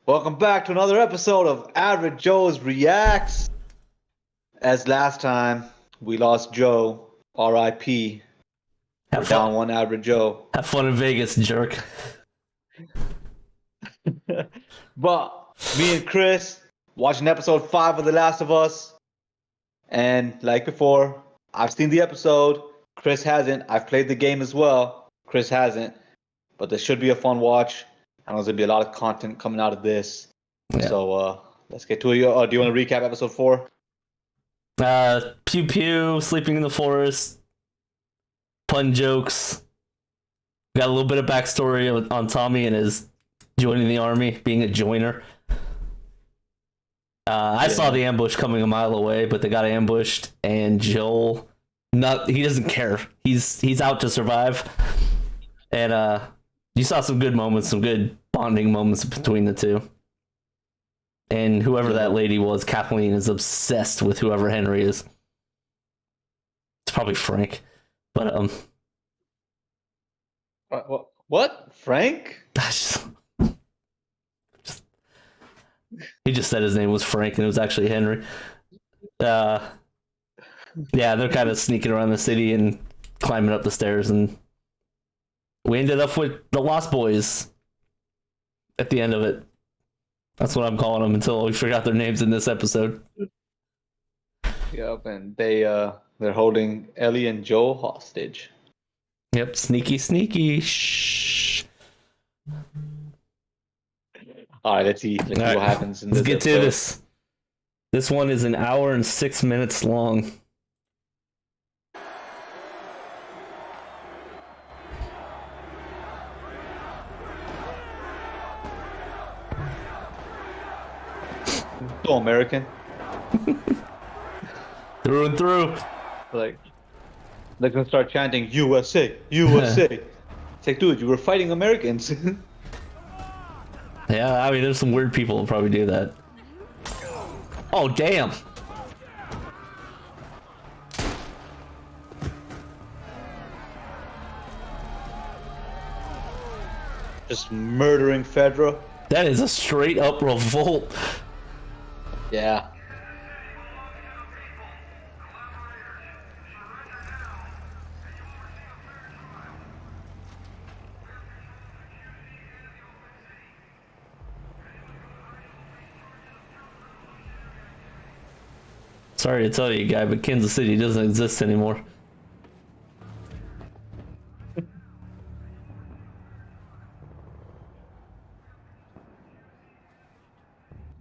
Welcome back to another episode of Average Joe's Reacts. As last time, we lost Joe, R.I.P. We're Have down fun. one Average Joe. Have fun in Vegas, jerk. But me and Chris watching episode 5 of The Last of Us. And like before, I've seen the episode. Chris hasn't. I've played the game as well. Chris hasn't. But this should be a fun watch. I know there's going to be a lot of content coming out of this. Yeah. So let's get to it. Do you want to recap episode 4? Pew pew, sleeping in the forest, pun jokes. Got a little bit of backstory on Tommy and his joining the army, being a joiner. I saw the ambush coming a mile away, but they got ambushed, and Joel, he doesn't care. He's out to survive, and you saw some good moments, some good bonding moments between the two. And whoever that lady was, Kathleen, is obsessed with whoever Henry is. It's probably Frank, but What? Frank? He just said his name was Frank and it was actually Henry. Yeah, they're kind of sneaking around the city and climbing up the stairs, and we ended up with the Lost Boys at the end of it. That's what I'm calling them until we figure out their names in this episode. Yep, and they're holding Ellie and Joel hostage. Yep, sneaky. Shh. All right, let's see what happens in this. Let's get episode. to this. This one is an hour and 6 minutes long. So American. Through and through. Like, they're gonna start chanting USA, USA. It's like, dude, you were fighting Americans. Yeah, I mean, there's some weird people who probably do that. Oh, damn. Just murdering Fedra. That is a straight up revolt. Yeah. Sorry to tell you, guy, but Kansas City doesn't exist anymore.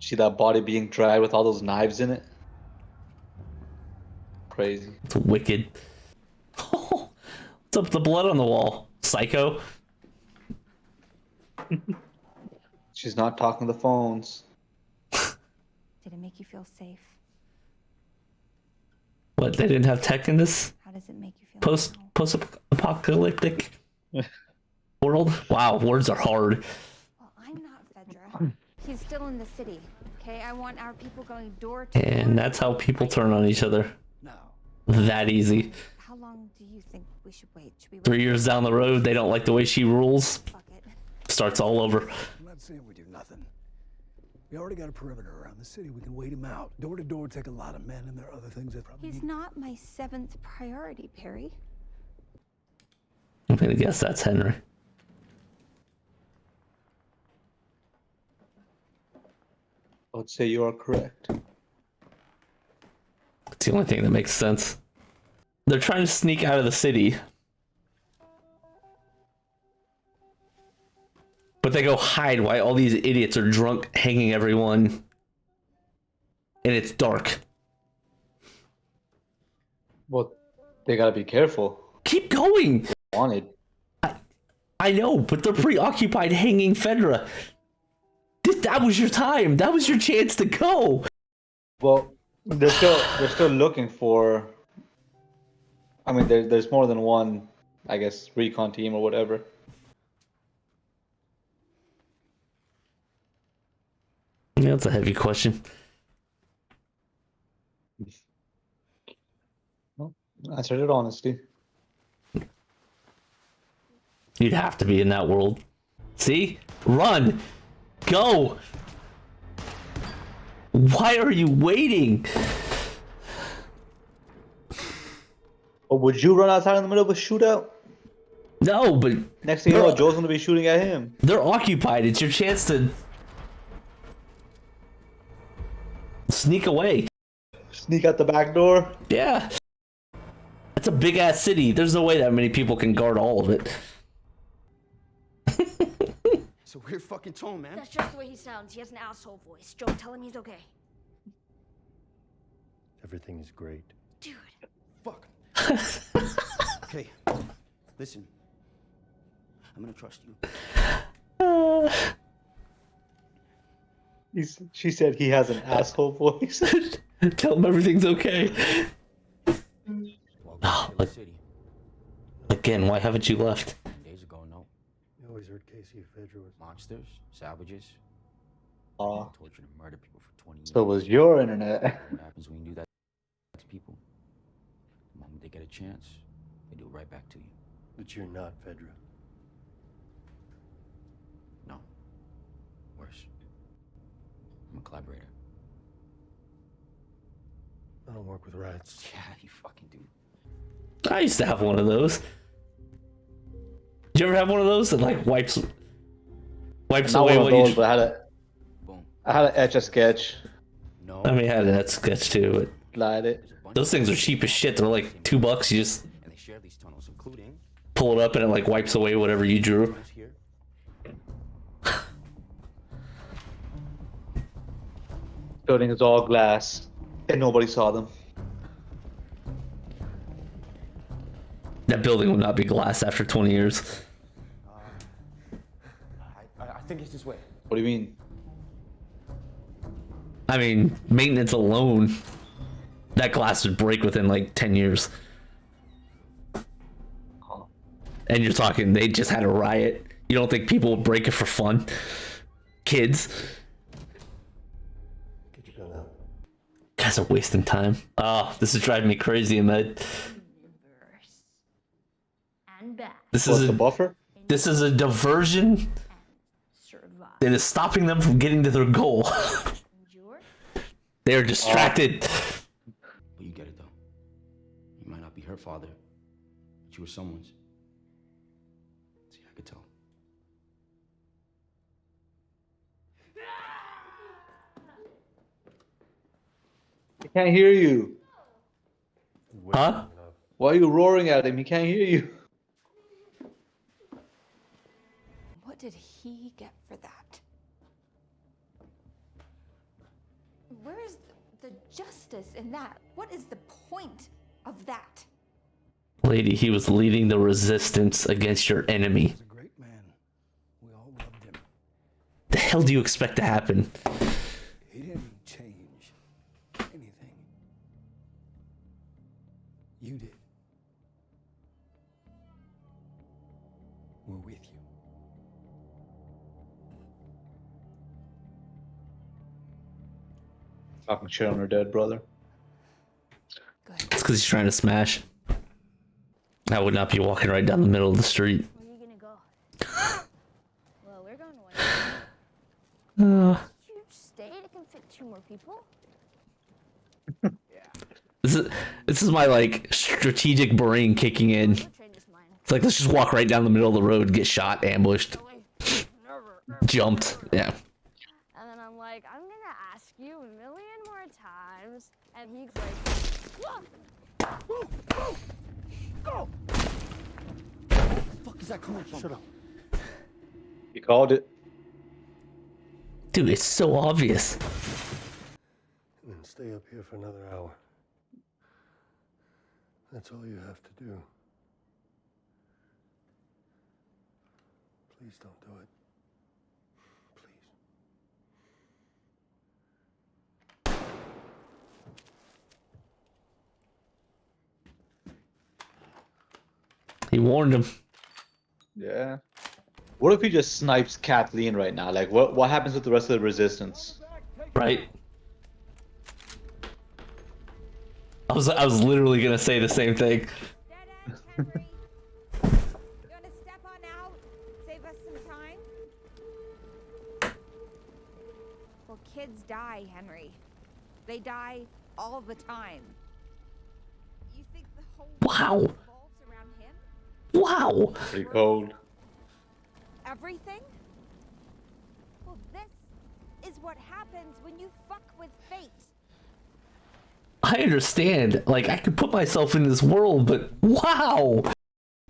See that body being dragged with all those knives in it? Crazy. It's wicked. What's up with the blood on the wall? Psycho? She's not talking to the phones. Did it make you feel safe? What, they didn't have tech in this How does it make you feel? post-apocalyptic world? Wow, words are hard. Well, I'm not Fedra. He's still in the city. Okay, I want our people going door to door. And that's how people turn on each other. No. That easy. How long do you think we should wait? Should we wait? 3 years down the road, they don't like the way she rules. Fuck it. Starts all over. I'm not saying we do nothing. We already got a perimeter around the city. We can wait him out. Door to door take a lot of men, and there are other things that probably He's not my 7th priority, Perry. I'm gonna guess that's Henry. I would say you are correct. It's the only thing that makes sense. They're trying to sneak out of the city. But they go hide while all these idiots are drunk, hanging everyone. And it's dark. Well, they gotta be careful. Keep going! Wanted. I know, but they're preoccupied hanging Fedra. That was your time. That was your chance to go. Well, they're still looking for. I mean, there's more than one, I guess, recon team or whatever. Yeah, that's a heavy question. Well, answered it honestly. You'd have to be in that world. See? Run! Go! Why are you waiting? Or would you run outside in the middle of a shootout? No, but Next thing you know, Joel's gonna be shooting at him. they're occupied. It's your chance to sneak away. Sneak out the back door. Yeah. That's a big ass city. There's no way that many people can guard all of it. It's a weird fucking tone, man. That's just the way he sounds. He has an asshole voice. Joe, tell him he's okay. Everything is great. Dude. Fuck. Okay, listen. I'm gonna trust you. She said he has an asshole voice. Tell him everything's okay. Welcome Oh, to the but- city. Again, why haven't you left? Days ago, no. You always heard Casey Fedra was Monsters, savages, Oh, tortured and murdered people for 20 years. so was your internet. What happens when you do that to people? The moment they get a chance, they do it right back to you. But you're not Fedra. No. Worse. I'm a collaborator. I don't work with rats. Yeah, you fucking do. I used to have one of those. Did you ever have one of those that like wipes Not away one of what those, you? but Boom. I had to etch a sketch, No. I mean, I had that sketch too, light it. There's a bunch but those of things are cheap as shit. They're like $2. You just and they share these tunnels, including pull it up and it like wipes away whatever you drew. this here. Building is all glass, and nobody saw them. That building would not be glass after 20 years. I think it's this way. What do you mean? I mean, maintenance alone, that glass would break within like 10 years. And you're talking, they just had a riot. You don't think people would break it for fun? Kids? Get your gun out. Guys are wasting time. Oh, this is driving me crazy, Ahmed. Universe. And back. This What's is the a, buffer? this is a diversion Survive. that is stopping them from getting to their goal. Endure. They are distracted. But you get it though. You might not be her father, but you were someone's. See, I could tell. He can't hear you. Huh? Why are you roaring at him? He can't hear you. What did he get for that? Where is the justice in that? What is the point of that? Lady, he was leading the resistance against your enemy. He's a great man. We all loved him. The hell do you expect to happen? He didn't change anything. You did. We're with you. Talking shit on her dead brother. Good. It's because he's trying to smash. I would not be walking right down the middle of the street. Where are you gonna go? Well, we're going to one. Huge state. It can fit 2 more people. This is my like strategic brain kicking in. I'll trade this mine. It's like let's just walk right down the middle of the road, get shot, ambushed, Never. jumped. Yeah. And then I'm like, I'm gonna ask you a million more times. And he's like, Fuck is that coming from? Shut up. You called it. Dude, it's so obvious. And then stay up here for another hour. That's all you have to do. Please don't do it. Please. He warned him. Yeah. What if he just snipes Kathleen right now? Like, what happens with the rest of the resistance? Right? I was literally gonna say the same thing. Dead end, Henry. You wanna step on out? Save us some time? We'll kids die, Henry. They die all the time. You think the whole Wow. world revolves around him? Wow. Pretty cold. Everything? Well, this is what happens when you fuck with fate. I understand. Like, I could put myself in this world, but wow.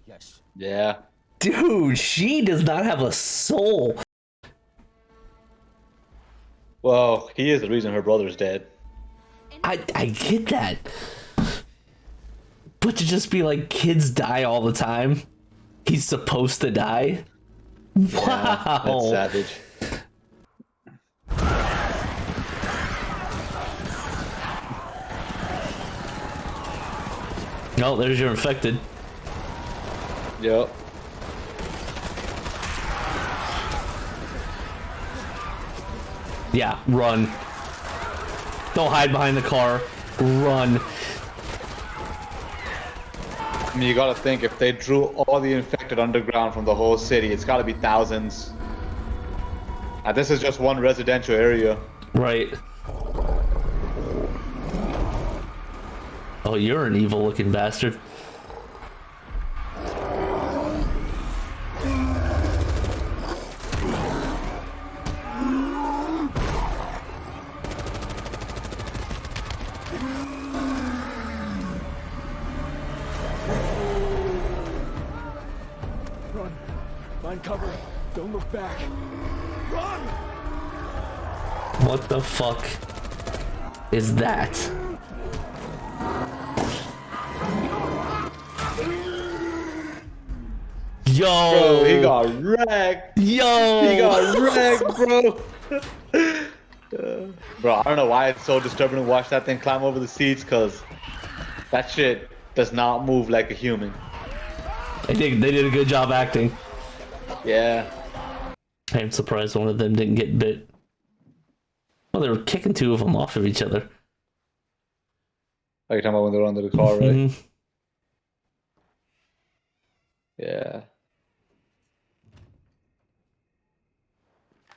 Yes. Yeah. Dude, she does not have a soul. Well, he is the reason her brother's dead. I get that. But to just be like, kids die all the time. He's supposed to die. Yeah, Wow. that's savage. No, there's your infected. Yep. Yeah, run. Don't hide behind the car. Run. I mean, you gotta think, if they drew all the infected underground from the whole city, it's gotta be thousands. And this is just one residential area. Right. Oh, you're an evil looking bastard. Run. Find cover. Don't look back. Run! What the fuck is that? Yo! Bro, he got wrecked. Yo! He got wrecked, bro. Bro, I don't know why it's so disturbing to watch that thing climb over the seats, because that shit does not move like a human. They did a good job acting. Yeah. I'm surprised one of them didn't get bit. Well, they were kicking two of them off of each other. Are you talking about when they were under the car, right? Mhm. Yeah.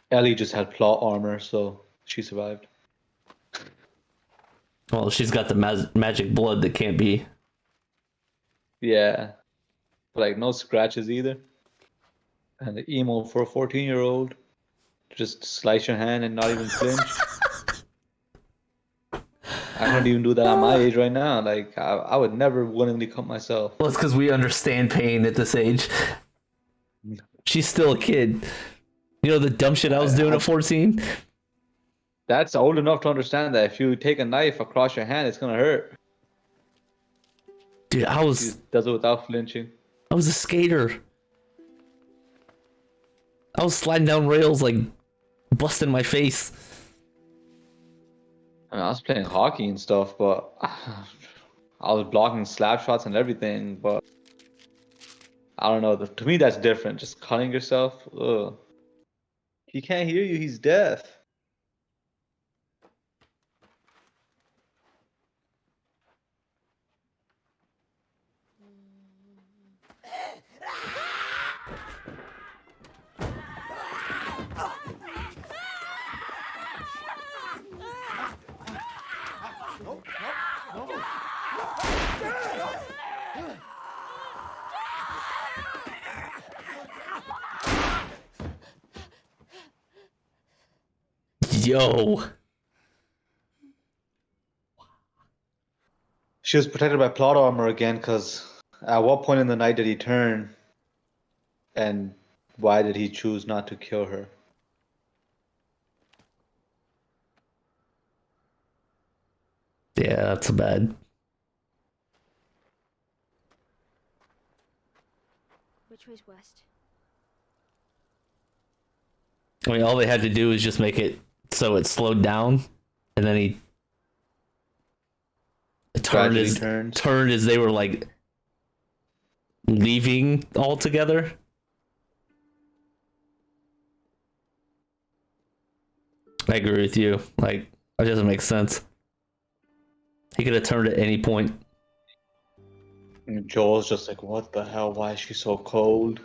Ellie just had plot armor, so she survived. Well, she's got the magic blood that can't be. Yeah. But like, no scratches either. And the emo for a 14-year-old. Just slice your hand and not even flinch. I couldn't even do that at my age right now. Like, I would never willingly cut myself. Well, it's because we understand pain at this age. She's still a kid. You know the dumb shit I was doing at 14? That's old enough to understand that if you take a knife across your hand, it's gonna hurt. Dude, I She was does it without flinching. a skater. I was sliding down rails, like, busting my face. I mean, I was playing hockey and stuff, but I was blocking slap shots and everything, but I don't know. To me, that's different. Just cutting yourself. Ugh. He can't hear you. He's deaf. Yo. She was protected by plot armor again, because at what point in the night did he turn? And why did he choose not to kill her? Yeah, that's bad. Which way's west? I mean, all they had to do is just make it so it slowed down, and then he Gradually turns. turned as they were like leaving altogether. I agree with you. Like, that doesn't make sense. He could have turned at any point. And Joel's just like, what the hell? Why is she so cold?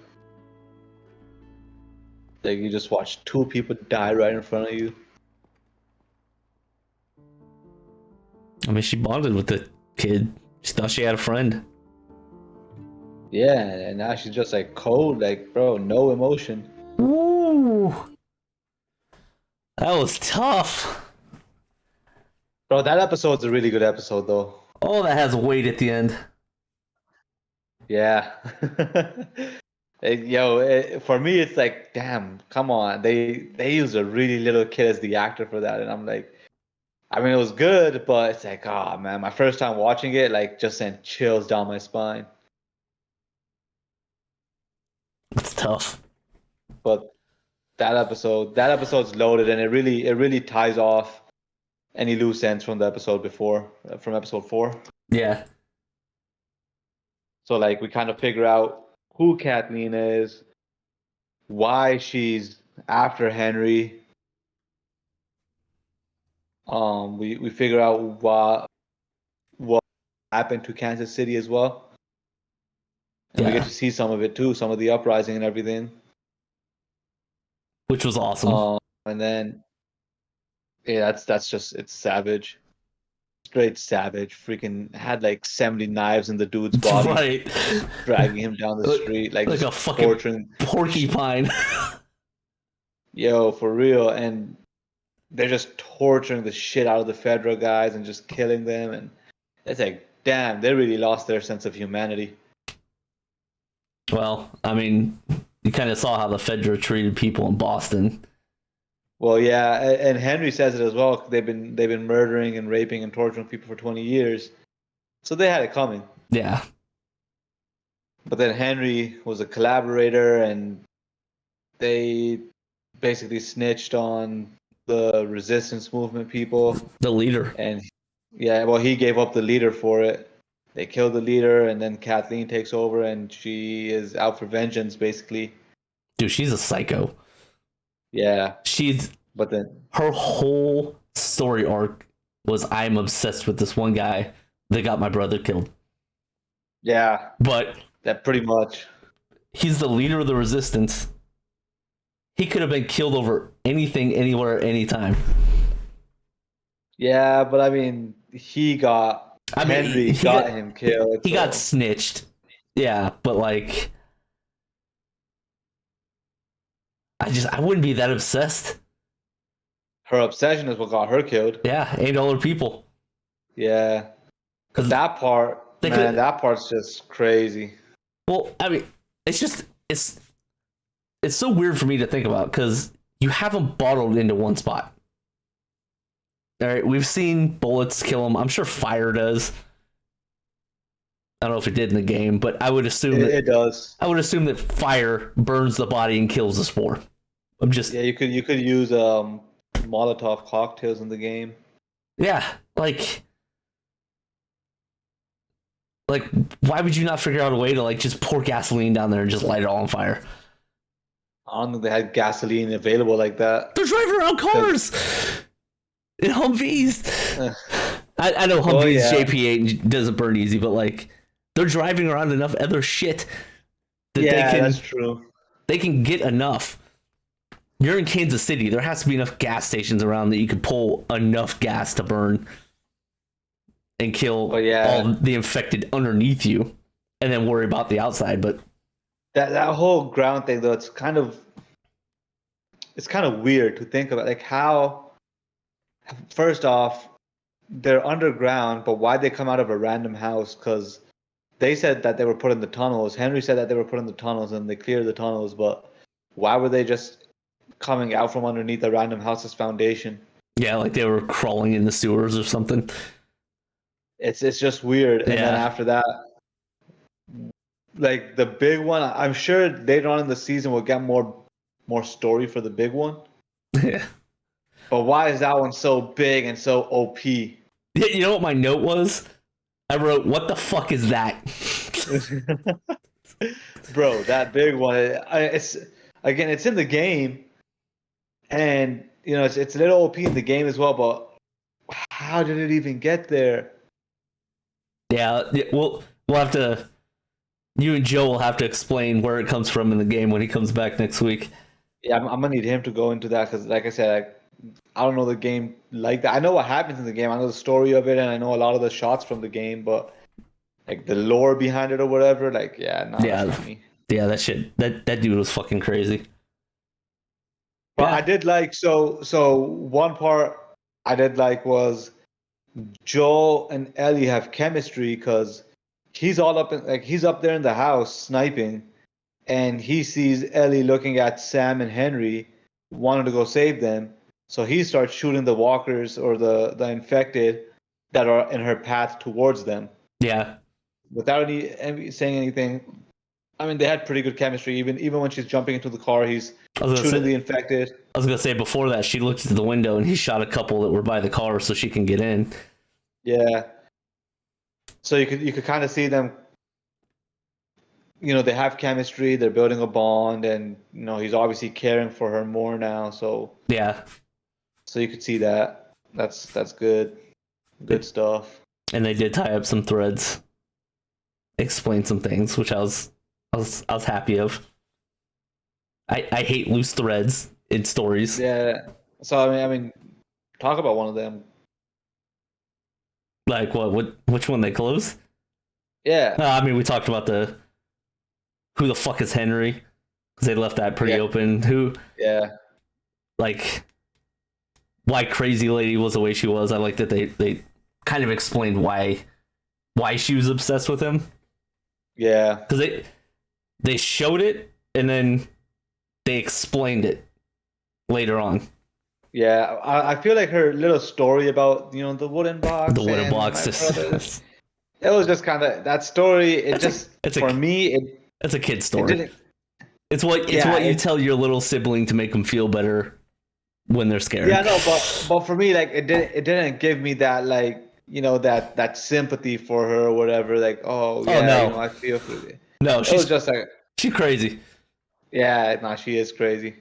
Like, you just watched two people die right in front of you. I mean, she bonded with the kid. She thought she had a friend. Yeah, and now she's just like cold, like bro, no emotion. Ooh, that was tough. Bro, that episode's a really good episode though. Oh, that has weight at the end. Yeah. For me, it's like, damn, come on. They use a really little kid as the actor for that, and I'm like, I mean, it was good, but it's like, oh man, my first time watching it, like, just sent chills down my spine. It's tough. But that episode's loaded, and it really ties off any loose ends from the episode before, from episode 4. Yeah. So like, we kind of figure out who Kathleen is, why she's after Henry. We figure out what happened to Kansas City as well, and we Yeah. get to see some of it too, some of the uprising and everything. Which was awesome. And then, yeah, that's just, it's savage, straight savage. Freaking had like 70 knives in the dude's body, Right. dragging him down the street, like like just a fucking torturing. porcupine. Yo, for real, and they're just torturing the shit out of the federal guys and just killing them, and it's like, damn, they really lost their sense of humanity. Well, I mean, you kind of saw how the Fedra treated people in Boston. Well, yeah, and Henry says it as well. They've been murdering and raping and torturing people for 20 years, so they had it coming. Yeah. But then Henry was a collaborator, and they basically snitched on the resistance movement people. The leader. And yeah, well, he gave up the leader for it. They killed the leader, and then Kathleen takes over, and she is out for vengeance, basically. Dude, she's a psycho. Yeah, But then her whole story arc was, I'm obsessed with this one guy that got my brother killed. yeah, But that pretty much. he's the leader of the resistance. He could have been killed over anything, anywhere, anytime. Yeah, but I mean, Henry got him killed. He got snitched. Yeah, but like, I wouldn't be that obsessed. Her obsession is what got her killed. Yeah, $8 people. Yeah, because that part's just crazy. Well, I mean, it's so weird for me to think about because you have them bottled into one spot. All right, we've seen bullets kill them. I'm sure fire does. I don't know if it did in the game, but I would assume It does. I would assume that fire burns the body and kills the spore. Yeah, you could use Molotov cocktails in the game. Yeah, like why would you not figure out a way to like just pour gasoline down there and just light it all on fire? I don't think they had gasoline available like that. They're driving around cars in Humvees. I know Humvees JP8 doesn't burn easy, but like they're driving around enough other shit that that's true. They can get enough. You're in Kansas City. There has to be enough gas stations around that you could pull enough gas to burn and kill all the infected underneath you, and then worry about the outside. But that whole ground thing, though, it's kind of weird to think about. Like, how? First off, they're underground, but why'd they come out of a random house? Because they said that they were put in the tunnels. Henry said that they were put in the tunnels and they cleared the tunnels, but why were they just coming out from underneath a random house's foundation? Yeah, like they were crawling in the sewers or something. It's just weird. And then after that, like the big one, I'm sure later on in the season we'll get more story for the big one. Yeah. But why is that one so big and so OP? You know what my note was? I wrote, "What the fuck is that?" Bro, that big one. It's in the game, and you know it's a little OP in the game as well. But how did it even get there? Yeah, we'll have to. You and Joe will have to explain where it comes from in the game when he comes back next week. Yeah, I'm gonna need him to go into that because, like I said, I don't know the game like that. I know what happens in the game. I know the story of it, and I know a lot of the shots from the game, but like the lore behind it or whatever, like Yeah. that's not me. Yeah, that shit. That dude was fucking crazy. But Yeah. I did like so one part I did like was Joel and Ellie have chemistry because he's all up in like he's up there in the house sniping, and he sees Ellie looking at Sam and Henry, wanting to go save them. So he starts shooting the walkers or the infected that are in her path towards them Yeah. without any saying anything. I mean, they had pretty good chemistry. Even when she's jumping into the car, he's I was gonna shooting say, the infected. I was gonna say before that she looked into the window and he shot a couple that were by the car so she can get in. Yeah. So you could kind of see them. You know, they have chemistry. They're building a bond, and you know he's obviously caring for her more now. Yeah. So you could see that. That's good. Good stuff. And they did tie up some threads, explain some things, which I was happy of. I hate loose threads in stories. Yeah. So I mean, talk about one of them. Like what? Which one they close? Yeah. I mean, we talked about the who the fuck is Henry because they left that pretty Yeah. open. Who Yeah. like why Crazy Lady was the way she was. I like that they kind of explained why she was obsessed with him Yeah. because they showed it and then they explained it later on. Yeah. I feel like her little story about the wooden box. The wooden and box my brothers, is it was just kind of that story. It It's a- for me it's a kid it story. didn't. It's what you Yeah, tell your little sibling to make them feel better when they're scared. Yeah, no, but for me, like it didn't give me that like that sympathy for her or whatever. Like, oh yeah, no. I feel for you. No, It was she's just like, crazy. yeah, no, she is crazy.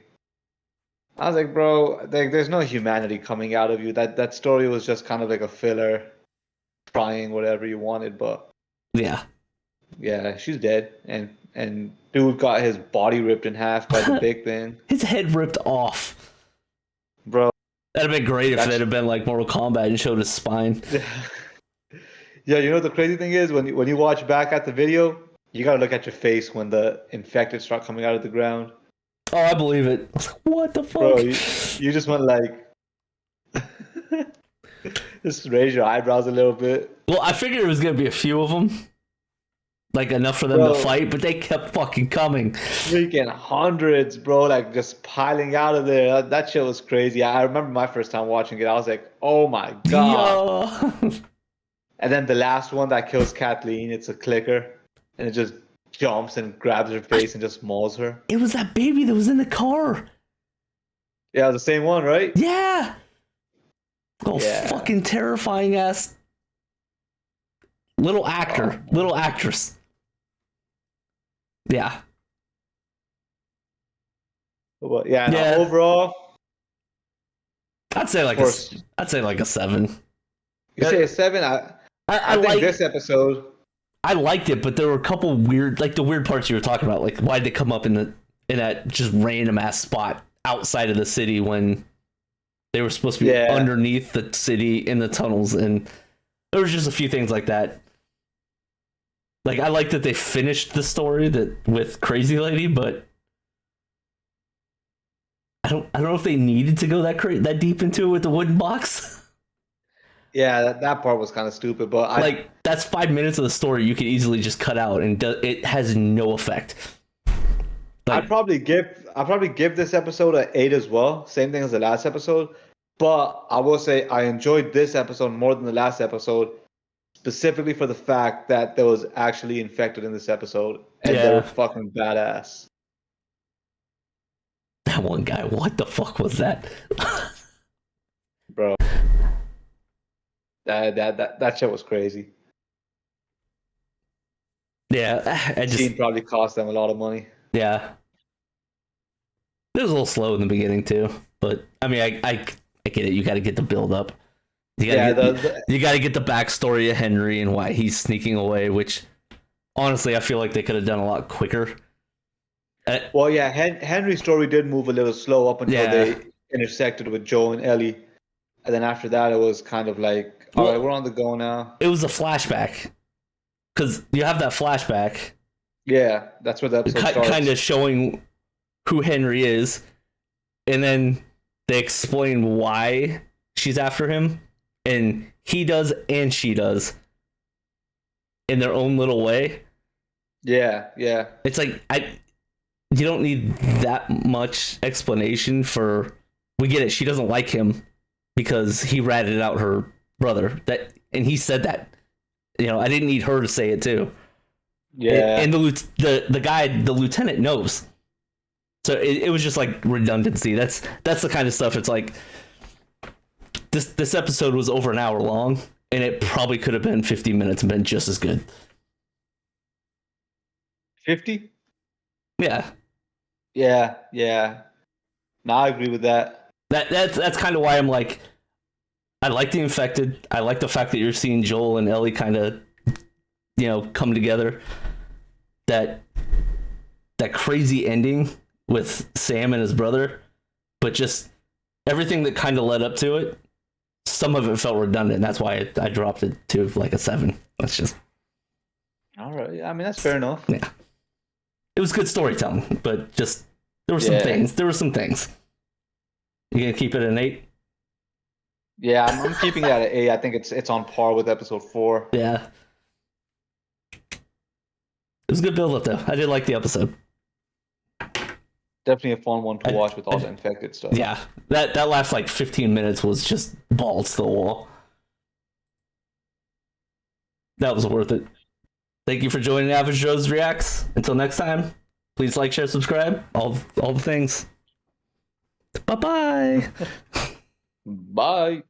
I was like, bro, like there's no humanity coming out of you. That story was just kind of like a filler, trying whatever you wanted, but Yeah. yeah, she's dead, and dude got his body ripped in half by the big thing, His head ripped off. bro. That'd have been great if That's- it had been like Mortal Kombat and showed his spine. Yeah, you know the crazy thing is when you watch back at the video, you gotta look at your face when the infected start coming out of the ground. Oh, I believe it. I was like, what the fuck? Bro, you just went like just raise your eyebrows a little bit. Well, I figured it was gonna be a few of them, like enough for them Bro. to fight, but they kept fucking coming. Freaking hundreds, bro, like just piling out of there. That shit was crazy. I remember my first time watching it. I was like, oh my god. Yo. And then the last one that kills Kathleen, it's a clicker, and it just jumps and grabs her face and just mauls her. It was that baby that was in the car. Yeah, the same one, right? Yeah. Oh, Yeah. fucking terrifying ass little actor, little actress. Yeah. But yeah, no, Yeah. overall, I'd say like of course, a 7. you say a 7. I I think like this episode. I liked it, but there were a couple weird, like the weird parts you were talking about. Like, why'd they come up in that just random ass spot outside of the city when they were supposed to be Yeah. underneath the city in the tunnels? And there was just a few things like that. Like, I like that they finished the story with Crazy Lady, but I don't know if they needed to go that deep into it with the wooden box. Yeah, that part was kind of stupid, but Like, that's 5 minutes of the story you could easily just cut out, and it has no effect. I'd probably give this episode an 8 as well. Same thing as the last episode. But I will say I enjoyed this episode more than the last episode, specifically for the fact that there was actually infected in this episode, and they Yeah. were fucking badass. That one guy, what the fuck was that? Bro. That shit was crazy. Yeah, I Scene probably cost them a lot of money. yeah. It was a little slow in the beginning too, but I mean, I get it. You got to get the build up. You gotta you got to get the backstory of Henry and why he's sneaking away. Which, honestly, I feel like they could have done a lot quicker. Well, yeah, Henry's story did move a little slow up until Yeah. they intersected with Joel and Ellie, and then after that, it was kind of like, all right, we're on the go now. It was a flashback because you have that flashback, Yeah, that's where the episode starts. kind of showing who Henry is, and then they explain why she's after him, and he does and she does in their own little way. Yeah. It's like you don't need that much explanation for. We get it. She doesn't like him because he ratted out her brother. And he said that. I didn't need her to say it too. Yeah. And the guy, the lieutenant, knows. So it was just like redundancy. That's the kind of stuff. It's like this episode was over an hour long, and it probably could have been 50 minutes and been just as good. 50? Yeah. Yeah. No, I agree with that. That's kind of why I'm like, I like The Infected. I like the fact that you're seeing Joel and Ellie kind of, come together. That crazy ending with Sam and his brother, but just everything that kind of led up to it, some of it felt redundant. And that's why I dropped it to like a 7. That's just. All right. I mean, that's fair enough. Yeah. It was good storytelling, but just there were some things. There were some things. You gonna keep it an 8? Yeah, I'm keeping that at 8. I think it's on par with episode 4. Yeah. It was a good build up though. I did like the episode. Definitely a fun one to watch with all the infected stuff. Yeah. That last like 15 minutes was just balls to the wall. That was worth it. Thank you for joining Average Joe's Reacts. Until next time, please like, share, subscribe. All the things. Bye-bye. Bye.